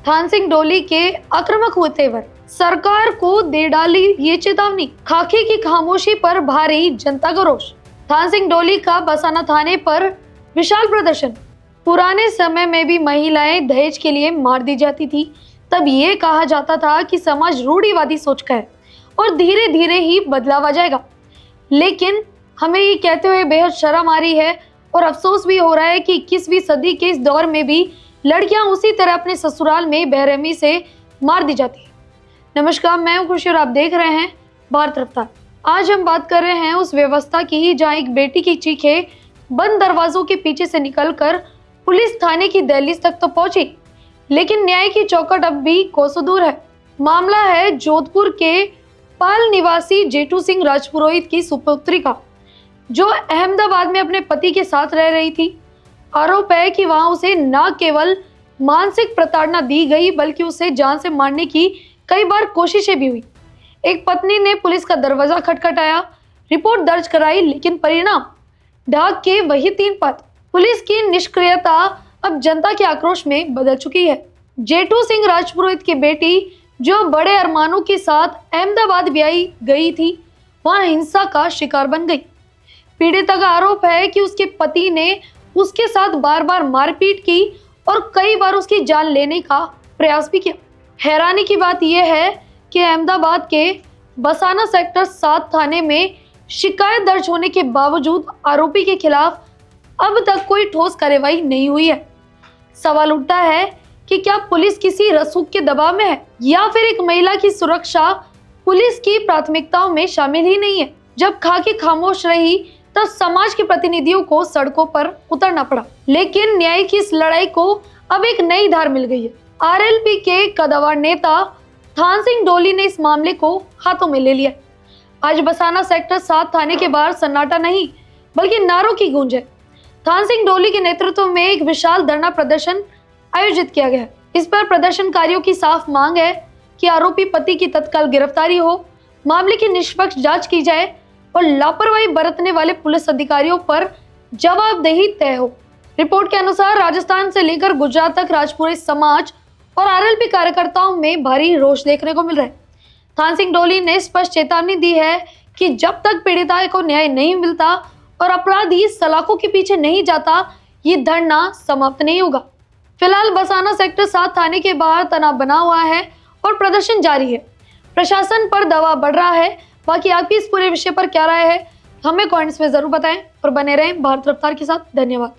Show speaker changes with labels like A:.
A: थान सिंह डोली के आक्रामक हुए तेवर, सरकार को दे डाली ये चेतावनी, खाकी की खामोशी पर भारी जनता का रोष। थान सिंह डोली का बसाना थाने पर विशाल प्रदर्शन। पुराने समय में भी महिलाएं दहेज के लिए मार दी जाती थी, तब ये कहा जाता था कि समाज रूढ़िवादी सोच का है और धीरे धीरे ही बदलाव आ जाएगा। लेकिन हमें ये कहते हुए बेहद शर्म आ रही है और अफसोस भी हो रहा है कि 21वीं सदी के इस दौर में भी लड़कियां उसी तरह अपने ससुराल में बेरहमी से मार दी जाती है। नमस्कार, मैं हूं खुशी और आप देख रहे हैं भारत रफ्तार। आज हम बात कर रहे हैं उस व्यवस्था की जहां एक बेटी की चीखें बंद दरवाजों के पीछे से निकलकर पुलिस थाने की दहलीज तक तो पहुंची, लेकिन न्याय की चौखट अब भी कोसों दूर है। मामला है जोधपुर के पाल निवासी जेठू सिंह राजपुरोहित की सुपुत्री का, जो अहमदाबाद में अपने पति के साथ रह रही थी। आरोप है कि वहां उसे न केवल मानसिक प्रताड़ना दी गई बल्कि उसे जान से मारने की कई बार कोशिशें भी हुई। एक पत्नी ने पुलिस का दरवाजा खटखटाया, रिपोर्ट दर्ज कराई, लेकिन परिणाम ढाक के वही 3 पद। पुलिस की निष्क्रियता अब जनता के आक्रोश में बदल चुकी है। जेठू सिंह राजपुरोहित की बेटी, जो बड़े अरमानों के साथ अहमदाबाद ब्याही गई थी, वहां हिंसा का शिकार बन गई। पीड़िता का आरोप है कि उसके पति ने उसके साथ बार बार मारपीट की और कई बार उसकी जान लेने का प्रयास भी किया। हैरानी की बात यह है कि अहमदाबाद के बसाना सेक्टर 7 थाने में शिकायत दर्ज होने के बावजूद आरोपी के खिलाफ अब तक कोई ठोस कार्रवाई नहीं हुई है। सवाल उठता है कि क्या पुलिस किसी रसूख के दबाव में है या फिर एक महिला की सुरक्षा पुलिस की प्राथमिकताओं में शामिल ही नहीं है। जब खाकी खामोश रही तब समाज के प्रतिनिधियों को सड़कों पर उतरना पड़ा, लेकिन न्याय की इस लड़ाई को अब एक नई धार मिल गई है। आरएलपी के कदावर नेता थान सिंह डोली ने इस मामले को हाथों में ले लिया। आज बसाना सेक्टर 7 थाने के बाहर सन्नाटा नहीं बल्कि नारों की गूंज है। थान सिंह डोली के नेतृत्व में एक विशाल धरना प्रदर्शन आयोजित किया गया। इस पर प्रदर्शनकारियों की साफ मांग है कि आरोपी पति की तत्काल गिरफ्तारी हो, मामले की निष्पक्ष जांच की जाए और लापरवाही बरतने वाले पुलिस अधिकारियों पर जवाबदेही तय हो। रिपोर्ट के अनुसार राजस्थान से लेकर गुजरात तक राजपुरोहित समाज और आरएलपी कार्यकर्ताओं में भारी रोष देखने को मिल रहा है। थान सिंह डोली ने स्पष्ट चेतावनी दी है कि जब तक पीड़िता को न्याय नहीं मिलता और अपराधी सलाखों के पीछे नहीं जाता, ये धरना समाप्त नहीं होगा। फिलहाल बसाना सेक्टर 7 थाने के बाहर तनाव बना हुआ है और प्रदर्शन जारी है। प्रशासन पर दबाव बढ़ रहा है। बाकी आपकी इस पूरे विषय पर क्या राय है, हमें कमेंट्स में जरूर बताएं और बने रहें भारत रफ्तार के साथ। धन्यवाद।